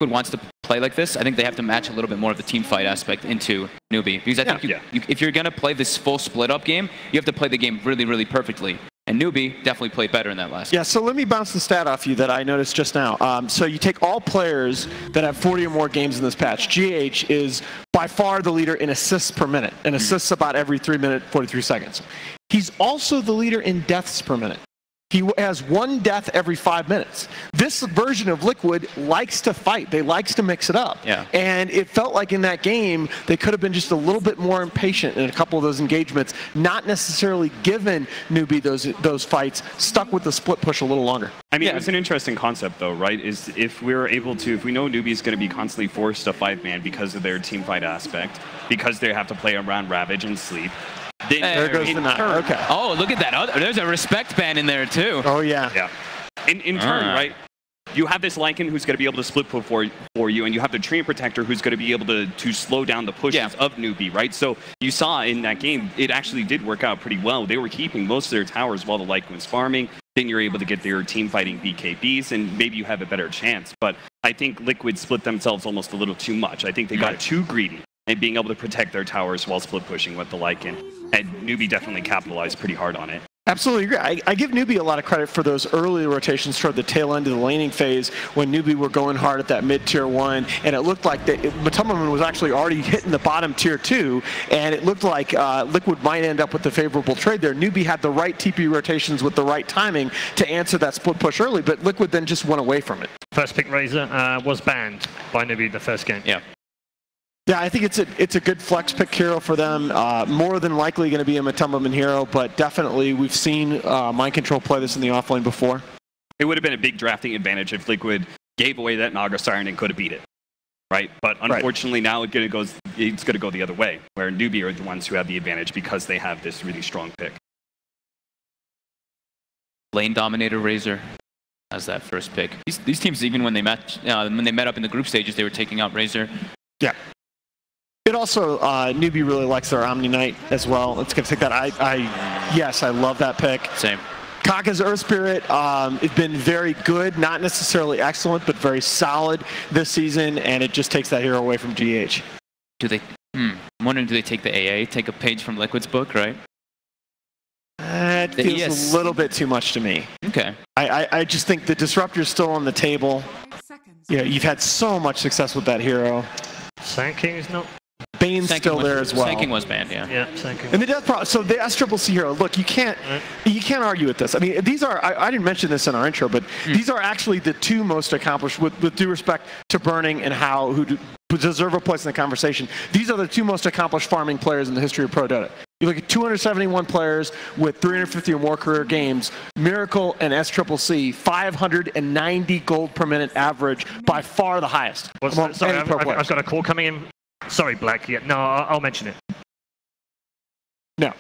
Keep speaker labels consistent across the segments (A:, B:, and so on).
A: Liquid wants to play like this, I think they have to match a little bit more of the team fight aspect into Newbee. Because I think if you're going to play this full split-up game, you have to play the game really, really perfectly. And Newbee definitely played better in that last game.
B: Yeah, so let me bounce the stat off you that I noticed just now. So you take all players that have 40 or more games in this patch. GH is by far the leader in assists per minute, and assists about every 3 minutes, 43 seconds. He's also the leader in deaths per minute. He has 1 death every 5 minutes. This version of Liquid likes to fight. They likes to mix it up.
A: Yeah.
B: And it felt like in that game, they could have been just a little bit more impatient in a couple of those engagements, not necessarily given Newbee those fights, stuck with the split push a little longer.
C: I mean, it's an interesting concept, though, right? Is if we're able to, if we know Newbee is going to be constantly forced to 5-man because of their team fight aspect, because they have to play around Ravage and Sleep, then
B: there goes the 9. Okay.
A: Oh, look at that. There's a respect ban in there, too.
B: Oh, yeah.
C: Yeah. In turn, right, you have this Lycan who's going to be able to split push for you, and you have the Treant Protector who's going to be able to slow down the pushes of Newbee, right? So you saw in that game, it actually did work out pretty well. They were keeping most of their towers while the Lycan was farming. Then you're able to get their team fighting BKBs, and maybe you have a better chance. But I think Liquid split themselves almost a little too much. I think they got too greedy and being able to protect their towers while split pushing with the Lycan. And Newbee definitely capitalized pretty hard on it.
B: Absolutely agree. I give Newbee a lot of credit for those early rotations toward the tail end of the laning phase when Newbee were going hard at that mid-tier 1, and it looked like Matumbaman was actually already hitting the bottom tier 2, and it looked like Liquid might end up with a favorable trade there. Newbee had the right TP rotations with the right timing to answer that split push early, but Liquid then just went away from it.
D: First pick Razor was banned by Newbee the first game.
A: Yeah.
B: Yeah, I think it's a good flex pick hero for them. More than likely going to be a Matumbaman hero, but definitely we've seen Mind Control play this in the offlane before.
C: It would have been a big drafting advantage if Liquid gave away that Naga Siren and could have beat it, right? But unfortunately now it's going to go the other way, where Newbee are the ones who have the advantage because they have this really strong pick.
A: Lane Dominator Razor as that first pick. These teams, even when they met up in the group stages, they were taking out Razor.
B: Yeah. It also, Newbee really likes their Omni Knight as well. Let's take that. Yes, I love that pick.
A: Same.
B: Kaka's Earth Spirit has been very good, not necessarily excellent, but very solid this season, and it just takes that hero away from GH.
A: I'm wondering, do they take the AA, take a page from Liquid's book, right?
B: It feels a little bit too much to me.
A: Okay.
B: I just think the Disruptor's still on the table. You know, you've had so much success with that hero.
D: Sand King's not.
B: Bane's still there as well.
A: Sand King was banned, yeah.
D: Yeah, Sand King.
B: And the Death Prophet, so the SCCC hero, look, you can't argue with this. I mean, these are, I didn't mention this in our intro, but these are actually the two most accomplished, with due respect to Burning and who deserve a place in the conversation. These are the two most accomplished farming players in the history of Pro Dota. You look at 271 players with 350 or more career games, Miracle and SCCC, 590 gold per minute average, by far the highest.
D: Sorry, I've got a call coming in. Sorry, Black. Yeah, no, I'll mention it.
B: No.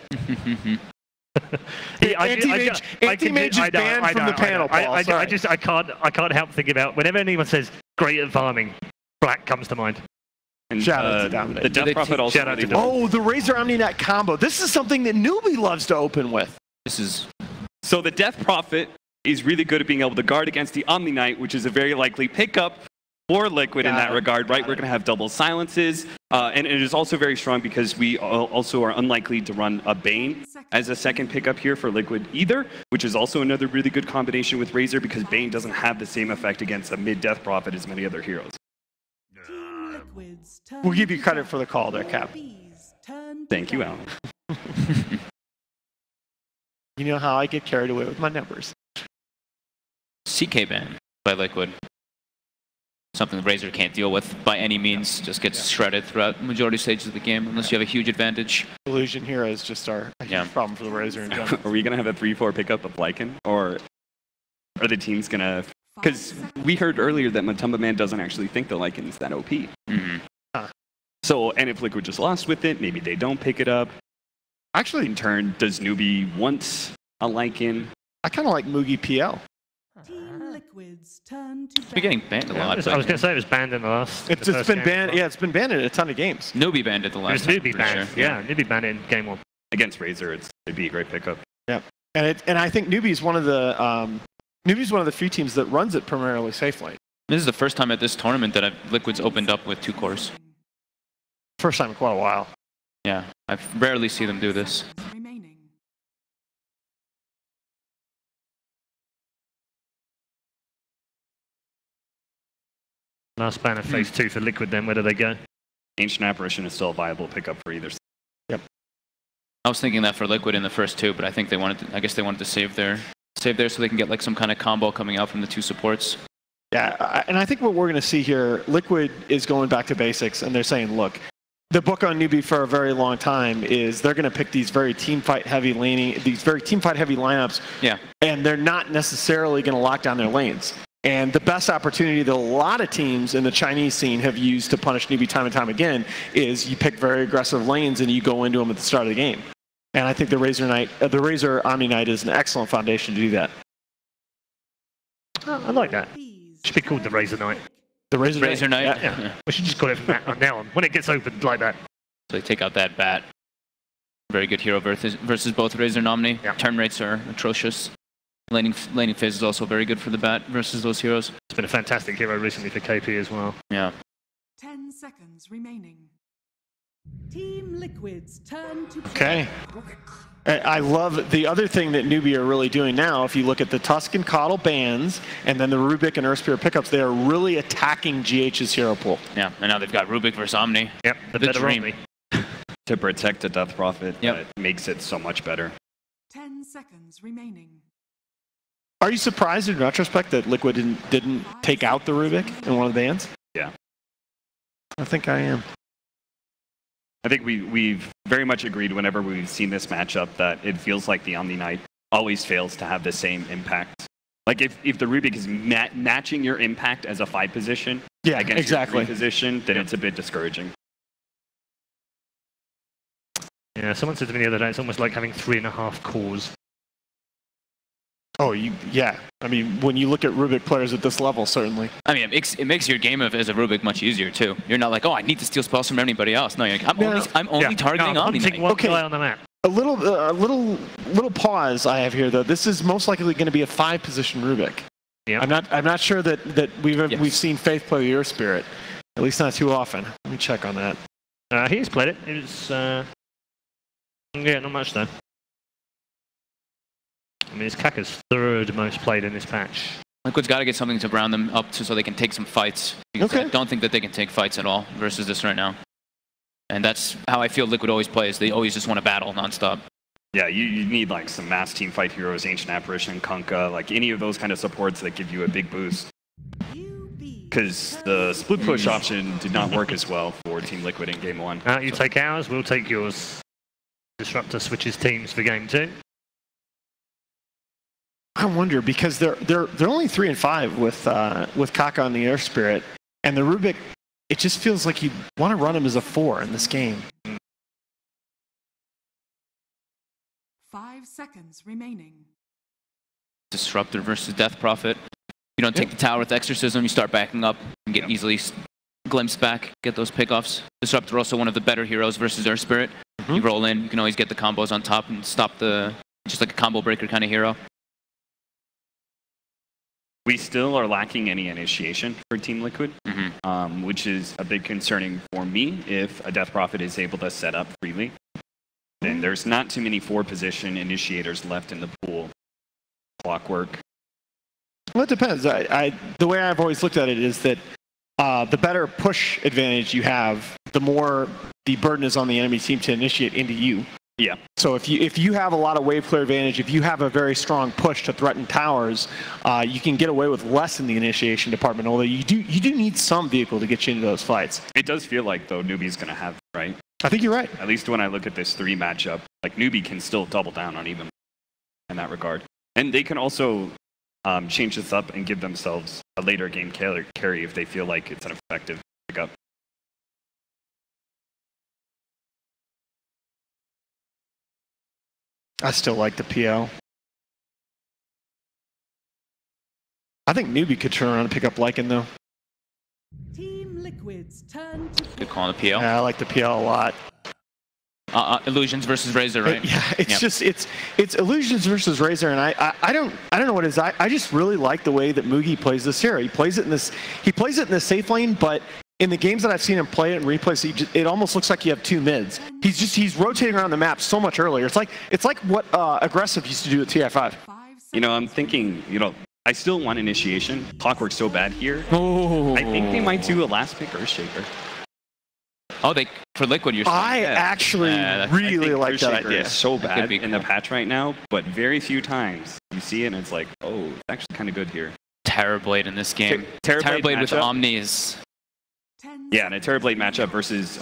B: Anti-Mage is banned from the panel, Paul.
D: I can't help thinking about, whenever anyone says great at farming, Black comes to mind.
C: And
B: shout out to Dominate.
C: The Death Prophet also.
D: Shout out to Dominate.
B: Oh, the Razor Omni Knight combo. This is something that Newbee loves to open with.
C: So the Death Prophet is really good at being able to guard against the Omni Knight, which is a very likely pickup for Liquid in that regard, right? We're going to have double silences, and it is also very strong because we also are unlikely to run a Bane as a second pickup here for Liquid either, which is also another really good combination with Razor because Bane doesn't have the same effect against a mid-Death Prophet as many other heroes.
B: We'll give you credit for the call there, Cap.
C: Thank you, Alan.
B: You know how I get carried away with my numbers.
A: CK ban by Liquid. Something Razor can't deal with by any means. Just gets shredded throughout the majority stages of the game unless you have a huge advantage.
B: Illusion Hero is just our problem for the Razor in general.
C: Are we going to have a 3-4 pickup of Lycan? Or are the teams going to... Because we heard earlier that Matumbaman doesn't actually think the Lycan is that OP. So, and if Liquid just lost with it, maybe they don't pick it up. Actually, in turn, does Newbee want a Lycan?
B: I kind of like Mugi PL.
A: It's been getting banned a lot.
D: I was going to say it was banned in the last.
B: It's been banned. Yeah, it's been banned in a ton of games.
A: Newbee banned it the last.
D: It was Newbee banned. Sure. Yeah, Newbee banned it in game 1.
C: Against Razor, it'd be a great pickup.
B: Yeah, and I think Newbee's one of the few teams that runs it primarily safe lane.
A: This is the first time at this tournament that Liquid's opened up with 2 cores.
B: First time in quite a while.
A: Yeah, I rarely see them do this.
D: Last ban of phase 2 for Liquid then, where do they go?
C: Ancient Apparition is still a viable pickup for either side.
B: Yep.
A: I was thinking that for Liquid in the first 2, but I think they wanted to, I guess they wanted to save there so they can get like some kind of combo coming out from the 2 supports.
B: Yeah, and I think what we're going to see here, Liquid is going back to basics, and they're saying, look, the book on Newbee for a very long time is they're going to pick these very teamfight heavy lineups,
A: yeah,
B: and they're not necessarily going to lock down their lanes. And the best opportunity that a lot of teams in the Chinese scene have used to punish Newbee time and time again is you pick very aggressive lanes and you go into them at the start of the game. And I think the Razor Omni Knight is an excellent foundation to do that.
D: Oh, I like that. It should be called the Razor Knight.
B: The Razor
A: Knight?
D: Yeah. We should just call it from now on, when it gets opened like that.
A: So they take out that bat. Very good hero versus both Razor and Omni.
D: Yeah.
A: Turn rates are atrocious. Laning phase is also very good for the bat versus those heroes.
D: It's been a fantastic hero recently for KP as well.
A: Yeah.
E: 10 seconds remaining. Team Liquid's turn to
B: Okay. I love the other thing that Newbee are really doing now. If you look at the Tusk and Coddle bans and then the Rubik and Earthspear pickups, they are really attacking GH's hero pool.
A: Yeah, and now they've got Rubik versus Omni.
D: Yep, the dream.
A: Omni.
C: To protect the Death Prophet,
A: yep.
C: That makes it so much better.
E: 10 seconds remaining.
B: Are you surprised in retrospect that Liquid didn't take out the Rubik in one of the bans?
C: Yeah.
B: I think I am.
C: I think we've very much agreed whenever we've seen this matchup that it feels like the Omni Knight always fails to have the same impact. Like if the Rubik is matching your impact as a 5 position against your 3 position, then it's a bit discouraging.
D: Yeah, someone said to me the other day, it's almost like having 3.5 cores.
B: Oh, yeah. I mean, when you look at Rubik players at this level, certainly.
A: I mean, it makes your game as a Rubik much easier too. You're not like, oh, I need to steal spells from anybody else. No, you're like, I'm only targeting Omni Knight.
D: One guy on the map.
B: A little pause I have here though. This is most likely going to be a 5-position Rubik.
D: Yeah.
B: I'm not sure that we've seen Faith play the Earth Spirit, at least not too often. Let me check on that.
D: He's played it. It was yeah, not much though. I mean, it's Kaka's 3rd most played in this patch.
A: Liquid's got to get something to round them up so they can take some fights. Okay. I don't think that they can take fights at all versus this right now. And that's how I feel Liquid always plays. They always just want to battle nonstop.
C: Yeah, you need like some mass team fight heroes, Ancient Apparition, Kunkka, like any of those kind of supports that give you a big boost. Because the split push option did not work as well for Team Liquid in Game 1.
D: You take ours, we'll take yours. Disruptor switches teams for Game 2.
B: I wonder because they're only 3 and 5 with Kaka on the Earth Spirit, and the Rubik. It just feels like you want to run him as a 4 in this game.
E: 5 seconds remaining.
A: Disruptor versus Death Prophet. You don't take the tower with Exorcism. You start backing up and get easily glimpsed back, get those pickoffs. Disruptor also one of the better heroes versus Earth Spirit. You roll in, you can always get the combos on top and stop just like a combo breaker kind of hero.
C: We still are lacking any initiation for Team Liquid, which is a bit concerning for me. If a Death Prophet is able to set up freely, then there's not too many 4-position initiators left in the pool. Clockwork.
B: Well, it depends. The way I've always looked at it is that the better push advantage you have, the more the burden is on the enemy team to initiate into you.
C: Yeah.
B: So if you have a lot of wave clear advantage, if you have a very strong push to threaten towers, you can get away with less in the initiation department. Although you do need some vehicle to get you into those fights.
C: It does feel like though Newbee's going to have, right?
B: I think you're right.
C: At least when I look at this 3 matchup, like Newbee can still double down on even in that regard, and they can also change this up and give themselves a later game carry if they feel like it's an effective pickup.
B: I still like the PL. I think Newbee could turn around and pick up Lycan, though.
E: Team Liquid's turn to
A: Good call on the PL.
B: Yeah, I like the PL a lot.
A: Illusions versus Razor, right?
B: Yeah, it's just it's Illusions versus Razor, and I don't know what it is. I just really like the way that Mugi plays this hero. He plays it in this safe lane, but in the games that I've seen him play it and replays, it almost looks like you have two mids. He's rotating around the map so much earlier. It's like what Aggressive used to do at TI5.
C: You know, I'm thinking, you know, I still want Initiation. Clockwork's so bad here.
B: Oh.
C: I think they might do a last pick Earthshaker.
A: Oh, for Liquid, you're saying?
B: I actually really like that
C: Earthshaker
B: idea.
C: is so bad in the patch right now, but very few times you see it and it's like, oh, it's actually kind of good here.
A: Terrorblade in this game. Terrorblade with Omni is...
C: Yeah, and a Terrorblade matchup versus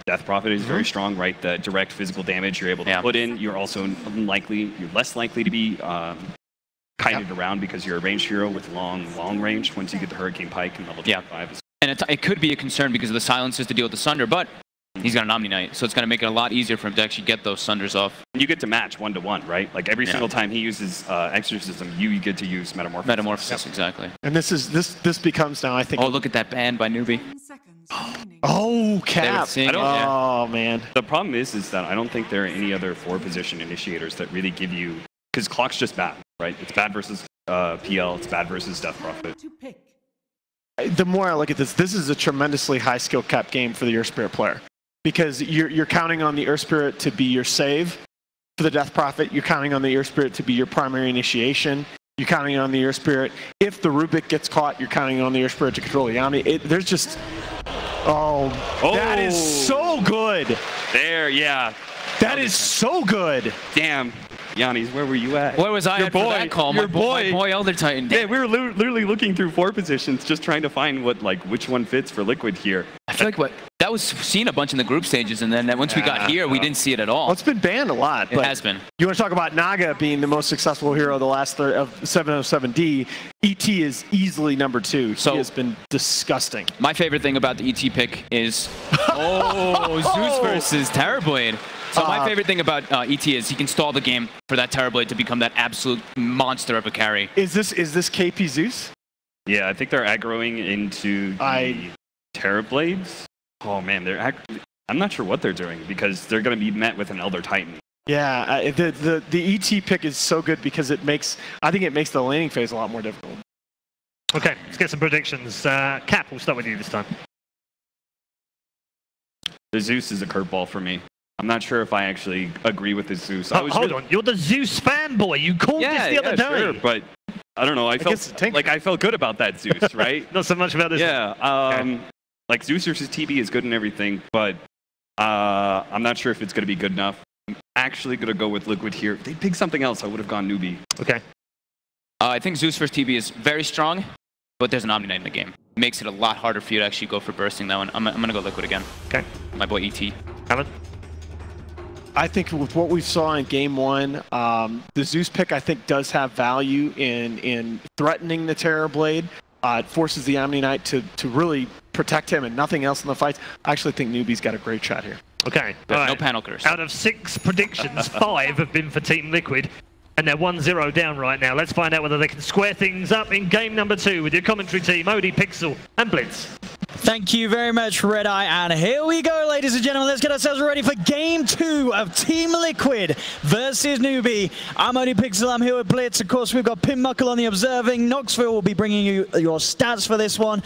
C: Death Prophet is very strong, right? The direct physical damage you're able to put in, you're also less likely to be kited around because you're a ranged hero with long range once you get the Hurricane Pike and level 25.
A: And it could be a concern because of the silences to deal with the Sunder, but he's got an Omni Knight, so it's going to make it a lot easier for him to actually get those Sunders off.
C: And you get to match 1-to-1, right? Like every single time he uses Exorcism, you get to use Metamorphosis.
A: Metamorphosis, exactly.
B: And this becomes now, I think...
A: Oh, look at that ban by Newbee.
B: Oh, Cap. Oh, man.
C: The problem is that I don't think there are any other 4-position initiators that really give you... Because Clock's just bad, right? It's bad versus PL, it's bad versus Death Prophet.
B: The more I look at this is a tremendously high skill cap game for the Earth Spirit player. Because you're counting on the Earth Spirit to be your save for the Death Prophet. You're counting on the Earth Spirit to be your primary initiation. You're counting on the Earth Spirit. If the Rubik gets caught, you're counting on the Earth Spirit to control the Omni. There's just... Oh, that is so good.
C: There, yeah.
B: That is so good.
C: Damn. Yannis, where were you at?
A: Where was I at for that call? My boy Elder Titan.
C: Yeah, we were literally looking through 4 positions, just trying to find which one fits for Liquid here.
A: I feel like that was seen a bunch in the group stages, and then once we got here, we didn't see it at all.
B: Well, it's been banned a lot.
A: It has been.
B: You want to talk about Naga being the most successful hero of the last of 707D? ET is easily number 2. He has been disgusting.
A: My favorite thing about the ET pick is Zeus versus Terrorblade. So my favorite thing about ET is he can stall the game for that Terrorblade to become that absolute monster of a carry.
B: Is this KP Zeus?
C: Yeah, I think they're aggroing into the Terrorblades. Oh man, I'm not sure what they're doing because they're going to be met with an Elder Titan.
B: Yeah, the ET pick is so good because I think it makes the laning phase a lot more difficult.
D: Okay, let's get some predictions. Cap, we'll start with you this time.
C: The Zeus is a curveball for me. I'm not sure if I actually agree with the Zeus.
D: Hold on, you're the Zeus fanboy. You called this the other day.
C: Sure, but I don't know. I felt good about that Zeus, right?
D: Not so much about this.
C: Yeah. Like Zeus versus TB is good and everything, but I'm not sure if it's going to be good enough. I'm actually going to go with Liquid here. If they picked something else, I would have gone Newbee.
D: Okay.
A: I think Zeus versus TB is very strong, but there's an Omni Knight in the game. It makes it a lot harder for you to actually go for bursting that one. I'm going to go Liquid again.
D: Okay.
A: My boy ET.
D: Alan?
B: I think with what we saw in Game 1, the Zeus pick, I think, does have value in threatening the Terrorblade. It forces the Omni Knight to really protect him and nothing else in the fights. I actually think Newbee's got a great shot here.
D: Okay.
A: No panel curse.
D: Out of 6 predictions, 5 have been for Team Liquid. And they're 1-0 down right now. Let's find out whether they can square things up in game number 2 with your commentary team, Odie, Pixel, and Blitz.
F: Thank you very much, Red Eye. And here we go, ladies and gentlemen. Let's get ourselves ready for game 2 of Team Liquid versus Newbee. I'm Odie Pixel. I'm here with Blitz. Of course, we've got Pim Muckle on the observing. Knoxville will be bringing you your stats for this one.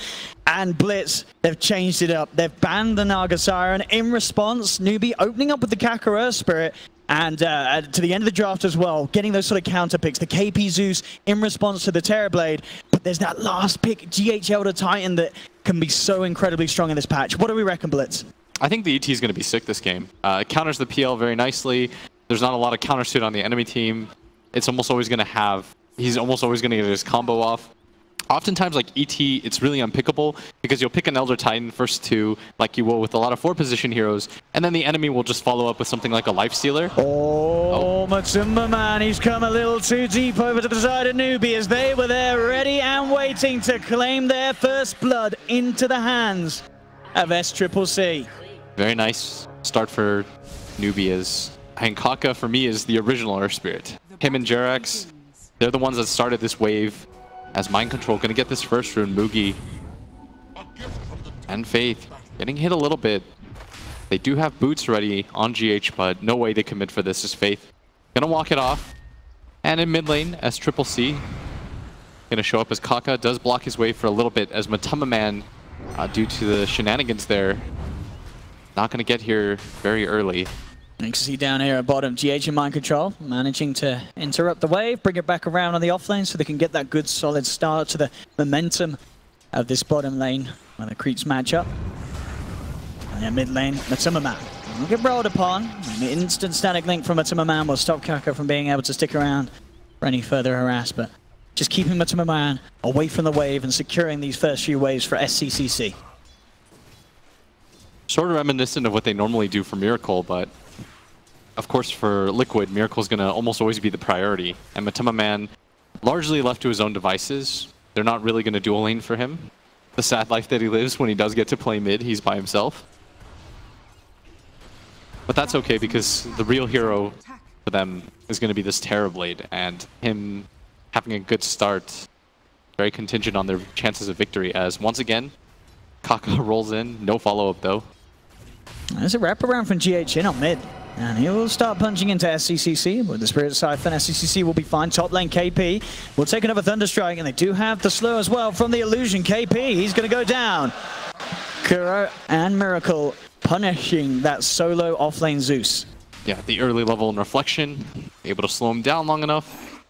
F: And Blitz, they've changed it up. They've banned the Naga Siren. In response, Newbee opening up with the Kakara Spirit. And to the end of the draft as well, getting those sort of counter picks. The KP Zeus in response to the Terrorblade. But there's that last pick, GH Elder Titan, that can be so incredibly strong in this patch. What do we reckon, Blitz?
G: I think the ET is going to be sick this game. Counters the PL very nicely. There's not a lot of counter suit on the enemy team. It's almost always going to have... He's almost always going to get his combo off. Oftentimes, like ET, it's really unpickable because you'll pick an Elder Titan first 2, like you will with a lot of 4-position heroes, and then the enemy will just follow up with something like a Lifestealer.
F: Oh, Matsumba, man, he's come a little too deep over to the side of Newbee as they were there ready and waiting to claim their first blood into the hands of SCCC.
G: Very nice start for Newbee. As Hankaka, for me, is the original Earth Spirit. Him and Jerax, they're the ones that started this wave. As Mind Control going to get this first rune, Mugi and Faith getting hit a little bit. They do have boots ready on GH, but no way they commit for this. Is Faith gonna walk it off. And in mid lane, SCCC gonna show up as Kaka does block his way for a little bit as Matama Man, due to the shenanigans there, not gonna get here very early.
F: You can see down here at bottom, GH in mind control, managing to interrupt the wave, bring it back around on the offlane so they can get that good solid start to the momentum of this bottom lane when the creeps match up. And yeah, mid lane, Matama Man will get rolled upon. An instant static link from Matama Man will stop Kaka from being able to stick around for any further harass, but just keeping Matama Man away from the wave and securing these first few waves for SCCC.
G: Sort of reminiscent of what they normally do for Miracle, but of course for Liquid, Miracle is going to almost always be the priority. And Matama Man, largely left to his own devices, they're not really going to dual lane for him. The sad life that he lives when he does get to play mid, he's by himself. But that's okay because the real hero for them is going to be this Terrorblade, and him having a good start, very contingent on their chances of victory, as once again, Kaka rolls in, no follow-up though.
F: There's a wraparound from GH in on mid, and he will start punching into SCCC. With the Spirit Siphon, SCCC will be fine. Top lane KP will take another Thunderstrike, and they do have the slow as well from the Illusion. KP, he's going to go down. Kuro and Miracle punishing that solo offlane Zeus.
G: Yeah, the early level in Reflection, able to slow him down long enough.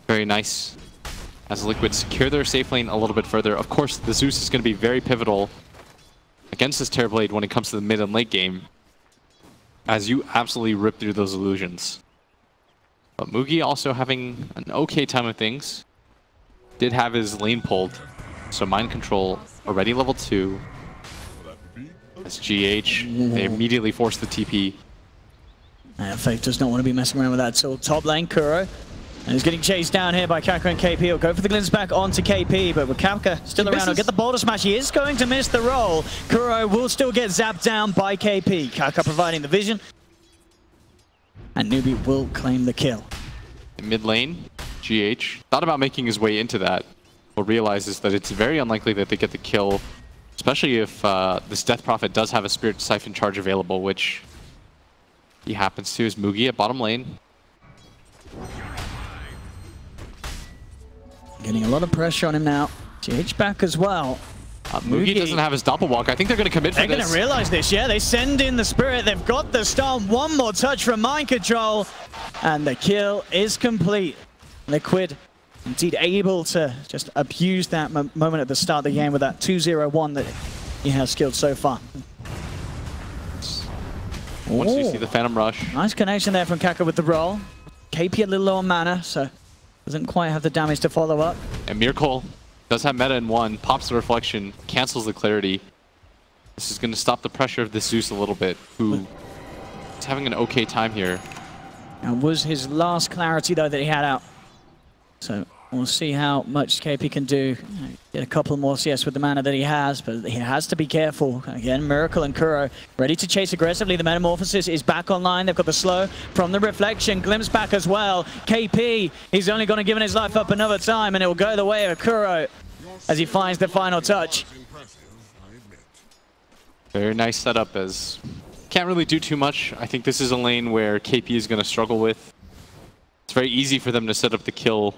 G: Very nice. As Liquid secure their safe lane a little bit further. Of course, the Zeus is going to be very pivotal against this Terrorblade when it comes to the mid and late game, as you absolutely rip through those illusions. But Mugi also having an okay time of things. Did have his lane pulled, so Mind Control already level 2. As GH, they immediately force the TP.
F: Faith does not want to be messing around with that. So top lane, Kuro. And he's getting chased down here by Kaka and KP. He'll go for the glimpse back onto KP, but with Kaka still around, he'll get the boulder smash. He is going to miss the roll. Kuro will still get zapped down by KP. Kaka providing the vision. And Newbee will claim the kill.
G: In mid lane, GH thought about making his way into that, but realizes that it's very unlikely that they get the kill, especially if this Death Prophet does have a Spirit Siphon charge available, which he happens to, is Mugi at bottom lane.
F: Getting a lot of pressure on him now. GH back as well.
G: Mugi doesn't have his doppelwalk. I think they're going to commit for this.
F: They're going to realize this, yeah. They send in the Spirit. They've got the stun. One more touch from Mind Control. And the kill is complete. Liquid indeed able to just abuse that moment at the start of the game with that 2-0-1 that he has skilled so far.
G: Once you see the Phantom Rush.
F: Nice connection there from Kaka with the roll. KP a little low on mana, so doesn't quite have the damage to follow up.
G: And Miracle does have meta in one, pops the Reflection, cancels the Clarity. This is going to stop the pressure of this Zeus a little bit, who is having an okay time here.
F: And was his last Clarity, though, that he had out. So we'll see how much KP can do. Get a couple more CS with the mana that he has, but he has to be careful. Again, Miracle and Kuro ready to chase aggressively. The Metamorphosis is back online. They've got the slow from the Reflection. Glimpse back as well. KP, he's only going to give his life up another time, and it will go the way of Kuro as he finds the final touch.
G: Very nice setup, as can't really do too much. I think this is a lane where KP is going to struggle with. It's very easy for them to set up the kill.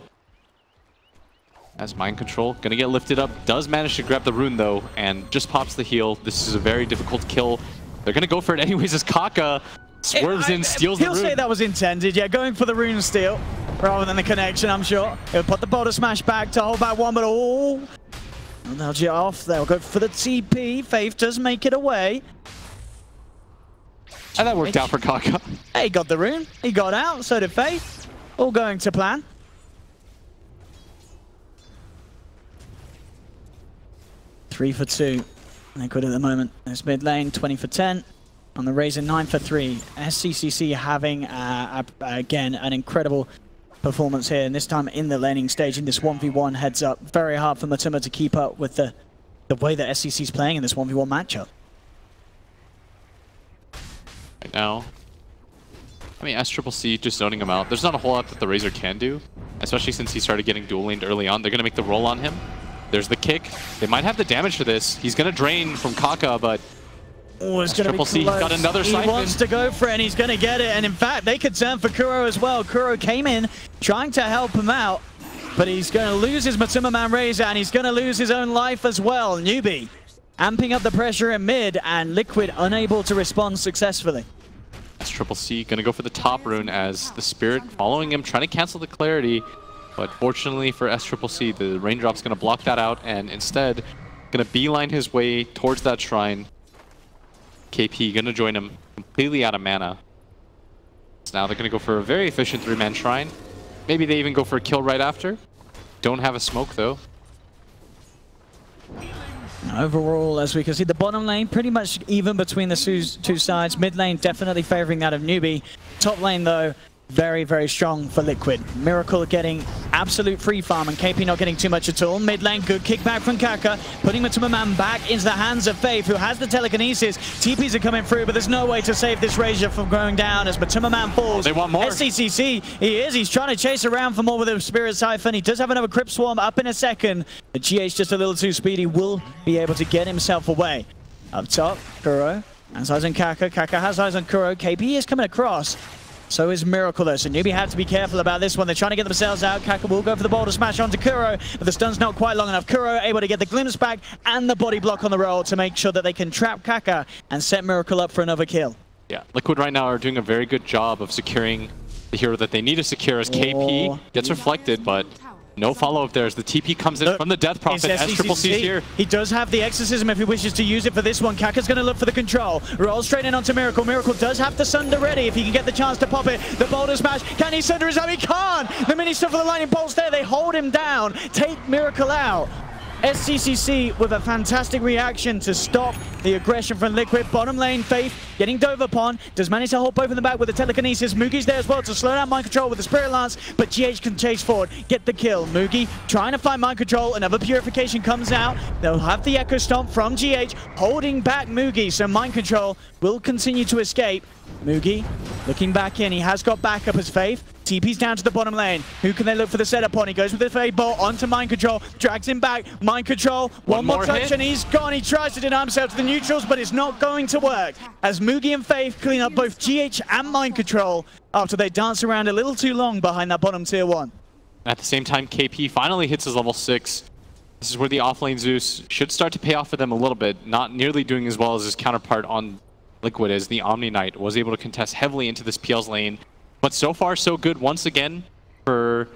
G: As Mind Control, gonna get lifted up, does manage to grab the rune though, and just pops the heal. This is a very difficult kill. They're gonna go for it anyways as Kaka swerves in, steals the rune.
F: He'll say that was intended, yeah, going for the rune steal rather than the connection, I'm sure. He'll put the boulder smash back to hold back one, but and they'll jet off. They'll go for the TP. Faith does make it away.
G: And that worked out for Kaka.
F: Hey, he got the rune. He got out, so did Faith. All going to plan. Three for 2. Liquid at the moment. There's mid lane, 20 for 10. On the Razor, 9 for 3. SCCC having, again, an incredible performance here. And this time in the laning stage in this 1v1 heads up. Very hard for Matuma to keep up with the way that SCC is playing in this 1v1 matchup.
G: Right now, I mean, SCCC just zoning him out. There's not a whole lot that the Razor can do, especially since he started getting dual laned early on. They're going to make the roll on him. There's the kick. They might have the damage for this. He's going to drain from Kaka, but
F: Oh, it's going to be
G: Triple C
F: close.
G: got another
F: He
G: siphon.
F: wants to go for it, and he's going to get it. And in fact, they could turn for Kuro as well. Kuro came in trying to help him out, but he's going to lose his Matuma Man Razor, and he's going to lose his own life as well. Newbee amping up the pressure in mid, and Liquid unable to respond successfully.
G: That's Triple C going to go for the top rune as the Spirit following him, trying to cancel the clarity. But fortunately for SCCC, the Raindrop's going to block that out, and instead going to beeline his way towards that shrine. KP going to join him, completely out of mana. So now they're going to go for a very efficient 3-man shrine. Maybe they even go for a kill right after. Don't have a smoke though.
F: Overall, as we can see, the bottom lane pretty much even between the two sides. Mid lane definitely favoring that of Newbee. Top lane though, very, very strong for Liquid. Miracle getting absolute free farm and KP not getting too much at all. Mid lane, good kickback from Kaka, putting Matuma Man back into the hands of Faith, who has the telekinesis. TPs are coming through, but there's no way to save this Razor from going down as Matuma Man falls.
G: They want more.
F: SCCC, he's trying to chase around for more with the Spirit Siphon. He does have another Crypt Swarm up in a second. The GH just a little too speedy, will be able to get himself away. Up top, Kuro has eyes on Kaka. Kaka has eyes on Kuro. KP is coming across. So is Miracle though, so Newbee have to be careful about this one. They're trying to get themselves out. Kaka will go for the boulder smash onto Kuro, but the stun's not quite long enough. Kuro able to get the glimpse back and the body block on the roll to make sure that they can trap Kaka and set Miracle up for another kill.
G: Yeah, Liquid right now are doing a very good job of securing the hero that they need to secure as KP gets reflected, but no follow-up there as the TP comes in from the Death Prophet. SCCC here.
F: He does have the Exorcism if he wishes to use it for this one. Kaka's going to look for the control. Roll straight in onto Miracle. Miracle does have the Sunder ready if he can get the chance to pop it. The boulder smash. Can he Sunder his own? He can't! The mini stuff for the lightning bolts there. They hold him down. Take Miracle out. SCCC with a fantastic reaction to stop the aggression from Liquid. Bottom lane, Faith getting dove upon. Does manage to hold both of them back with the telekinesis. Mugi's there as well to slow down mind control with the Spirit Lance, but GH can chase forward, get the kill. Mugi trying to find mind control. Another purification comes out. They'll have the Echo Stomp from GH holding back Mugi, so mind control will continue to escape. Mugi looking back in. He has got backup as Faith. TP's down to the bottom lane. Who can they look for the setup on? He goes with the Fade Bolt onto Mind Control, drags him back. Mind Control, one more touch hit. And he's gone. He tries to deny himself to the neutrals, but it's not going to work as Mugi and Faith clean up both GH and Mind Control after they dance around a little too long behind that bottom tier 1.
G: At the same time, KP finally hits his level 6. This is where the offlane Zeus should start to pay off for them a little bit, not nearly doing as well as his counterpart on Liquid as the Omni Knight was able to contest heavily into this PL's lane. But so far, so good once again for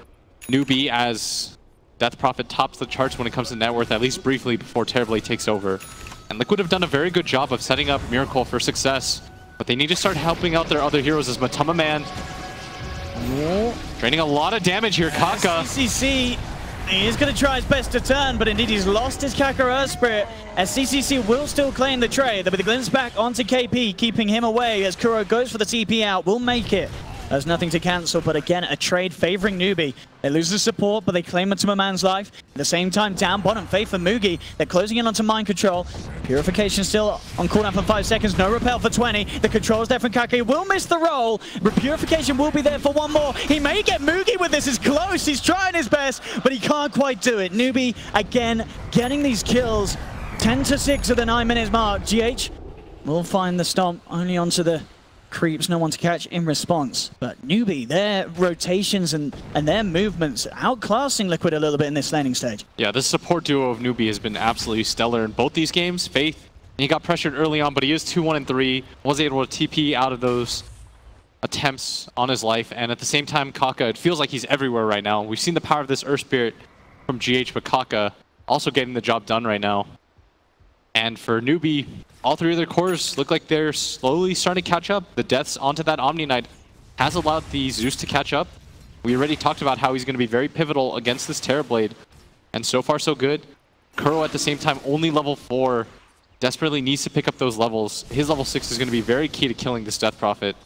G: Newbee as Death Prophet tops the charts when it comes to net worth, at least briefly before Terrorblade takes over. And Liquid have done a very good job of setting up Miracle for success, but they need to start helping out their other heroes as Matuma Man. Draining a lot of damage here, Kaka.
F: SCCC, he is going to try his best to turn, but indeed he's lost his Kaka Earth Spirit. As CCC will still claim the trade. There'll be the glimpse back onto KP, keeping him away as Kuro goes for the TP out. Will make it. There's nothing to cancel, but again, a trade favoring Newbee. They lose the support, but they claim Matuma Man's life. At the same time, down bottom, Faith and Mugi. They're closing in onto Mind Control. Purification still on cooldown for 5 seconds. No repel for 20. The control's there from Kaka. He will miss the roll, but Purification will be there for one more. He may get Mugi with this. It's close. He's trying his best, but he can't quite do it. Newbee, again, getting these kills. 10-6 at the 9 minutes mark. GH will find the stomp only onto the creeps, no one to catch in response. But Newbee, their rotations and their movements outclassing Liquid a little bit in this laning stage.
G: Yeah, this support duo of Newbee has been absolutely stellar in both these games. Faith, he got pressured early on, but he is 2-1-3, was able to TP out of those attempts on his life. And at the same time, Kaka, it feels like he's everywhere right now. We've seen the power of this Earth Spirit from GH, but Kaka also getting the job done right now. And for Newbee, all three of their cores look like they're slowly starting to catch up. The deaths onto that Omni Knight has allowed the Zeus to catch up. We already talked about how he's going to be very pivotal against this Terrorblade. And so far, so good. Kuro at the same time, only level 4. Desperately needs to pick up those levels. His level 6 is going to be very key to killing this Death Prophet.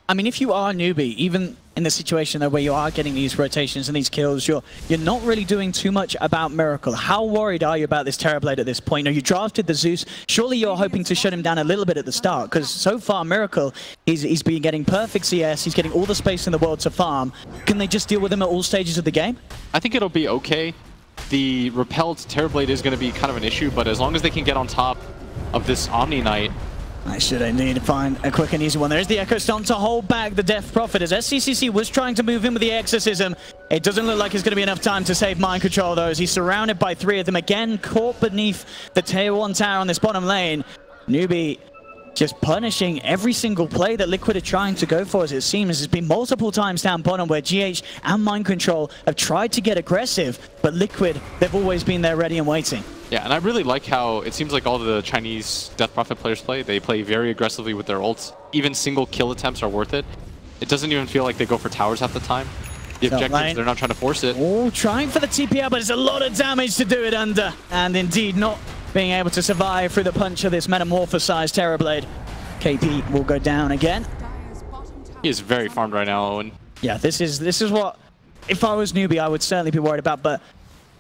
F: I mean, if you are Newbee, even in the situation though where you are getting these rotations and these kills, you're not really doing too much about Miracle. How worried are you about this Terrorblade at this point? Now, you drafted the Zeus. Surely you're hoping to shut him down a little bit at the start, because so far Miracle, he's been getting perfect CS. He's getting all the space in the world to farm. Can they just deal with him at all stages of the game?
G: I think it'll be okay. The repelled Terrorblade is going to be kind of an issue, but as long as they can get on top, of this Omni Knight.
F: I should indeed find a quick and easy one. There's the Echo Stomp to hold back the Death Prophet as SCCC was trying to move in with the Exorcism. It doesn't look like it's going to be enough time to save Mind Control though, as he's surrounded by 3 of them. Again, caught beneath the Tier 1 tower on this bottom lane. Newbee just punishing every single play that Liquid are trying to go for, as it seems. It's been multiple times down bottom where GH and Mind Control have tried to get aggressive, but Liquid, they've always been there ready and waiting.
G: Yeah, and I really like how it seems like all the Chinese Death Prophet players play. They play very aggressively with their ults. Even single kill attempts are worth it. It doesn't even feel like they go for towers half the time. The objectives, they're not trying to force it.
F: Oh, trying for the TP out, but it's a lot of damage to do it under. And indeed not being able to survive through the punch of this Metamorphosized Terrorblade. KP will go down again.
G: He is very farmed right now, Owen.
F: Yeah, this is what, if I was Newbee, I would certainly be worried about. But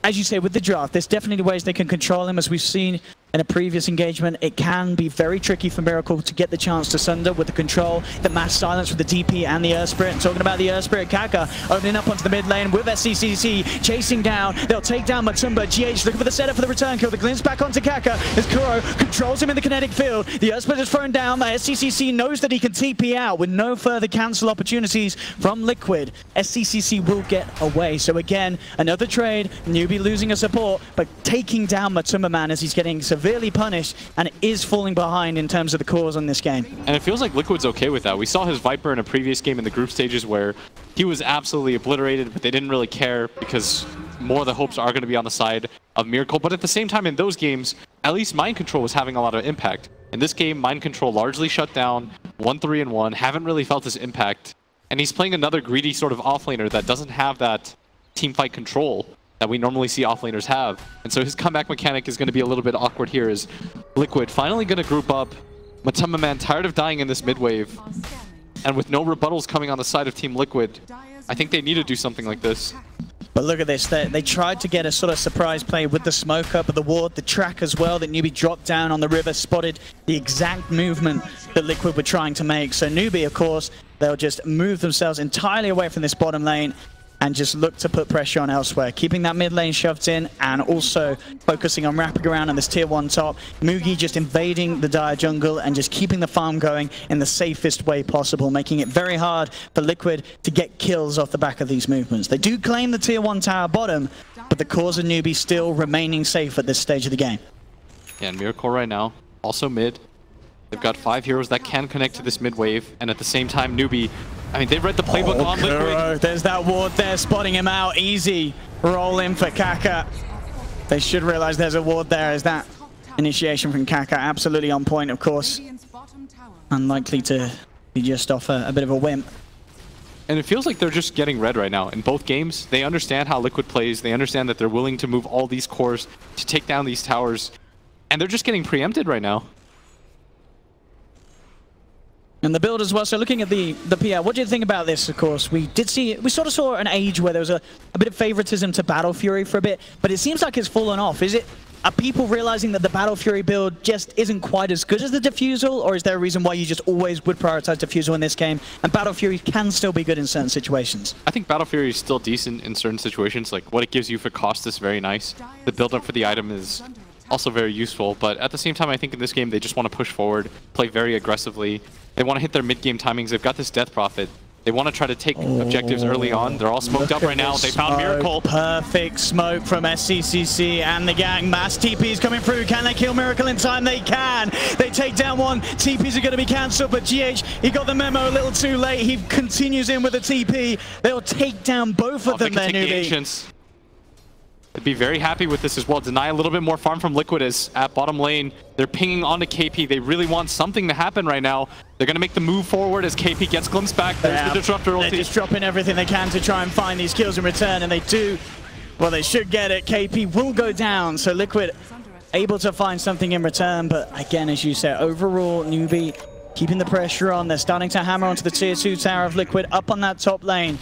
F: as you say, with the draft, there's definitely ways they can control him. As we've seen in a previous engagement, it can be very tricky for Miracle to get the chance to Sunder with the control, the mass silence with the DP and the Earth Spirit. And talking about the Earth Spirit, Kaka opening up onto the mid lane with SCCC, chasing down. They'll take down Matumba. GH looking for the setup for the return kill. The glimpse back onto Kaka as Kuro controls him in the kinetic field. The Earth Spirit is thrown down. The SCCC knows that he can TP out with no further cancel opportunities from Liquid. SCCC will get away. So again, another trade. Newbee losing a support, but taking down Matumba Man as he's getting severely punished and is falling behind in terms of the cores on this game.
G: And it feels like Liquid's okay with that. We saw his Viper in a previous game in the group stages where he was absolutely obliterated, but they didn't really care because more of the hopes are going to be on the side of Miracle. But at the same time, in those games, at least Mind Control was having a lot of impact. In this game, Mind Control largely shut down, 1-3-1, haven't really felt his impact. And he's playing another greedy sort of offlaner that doesn't have that teamfight control that we normally see offlaners have. And so his comeback mechanic is going to be a little bit awkward here as Liquid finally going to group up. Matumba Man tired of dying in this mid wave. And with no rebuttals coming on the side of Team Liquid, I think they need to do something like this.
F: But look at this, they tried to get a sort of surprise play with the smoke up of the ward, the track as well, that Newbee dropped down on the river, spotted the exact movement that Liquid were trying to make. So Newbee, of course, they'll just move themselves entirely away from this bottom lane and just look to put pressure on elsewhere, keeping that mid lane shoved in and also focusing on wrapping around on this tier 1 top. Mugi just invading the dire jungle and just keeping the farm going in the safest way possible, making it very hard for Liquid to get kills off the back of these movements. They do claim the tier 1 tower bottom, but the cores of Newbee still remaining safe at this stage of the game.
G: Yeah, and Miracle right now, also mid. They've got 5 heroes that can connect to this mid wave, and at the same time, Newbee, I mean, they read the playbook on Liquid.
F: There's that ward there, spotting him out. Easy roll in for Kaka. They should realize there's a ward there as that initiation from Kaka. Absolutely on point, of course. Unlikely to be just off a bit of a wimp.
G: And it feels like they're just getting red right now. In both games, they understand how Liquid plays. They understand that they're willing to move all these cores to take down these towers. And they're just getting preempted right now.
F: And the build as well. So looking at the PR, what do you think about this? Of course, we sort of saw an age where there was a bit of favoritism to Battle Fury for a bit, but it seems like it's fallen off. Are people realizing that the Battle Fury build just isn't quite as good as the Diffusal, or is there a reason why you just always would prioritize Diffusal in this game, and Battle Fury can still be good in certain situations?
G: I think Battle Fury is still decent in certain situations. Like, what it gives you for cost is very nice. The build-up for the item is also very useful, but at the same time, I think in this game, they just want to push forward, play very aggressively. They want to hit their mid-game timings. They've got this Death Prophet. They want to try to take objectives early on. They're all smoked up right now. They found Miracle.
F: Perfect smoke from SCCC and the gang. Mass TPs coming through. Can they kill Miracle in time? They can. They take down one. TPs are going to be cancelled, but GH, he got the memo a little too late. He continues in with a TP. They'll take down both of them there, Newbee.
G: They'd be very happy with this as well. Deny a little bit more farm from Liquid as at bottom lane. They're pinging onto KP. They really want something to happen right now. They're going to make the move forward as KP gets glimpsed back. There's the Disruptor ulti.
F: They're just dropping everything they can to try and find these kills in return, and they do. Well, they should get it. KP will go down, so Liquid able to find something in return. But again, as you said, overall, Newbee keeping the pressure on. They're starting to hammer onto the tier 2 tower of Liquid up on that top lane.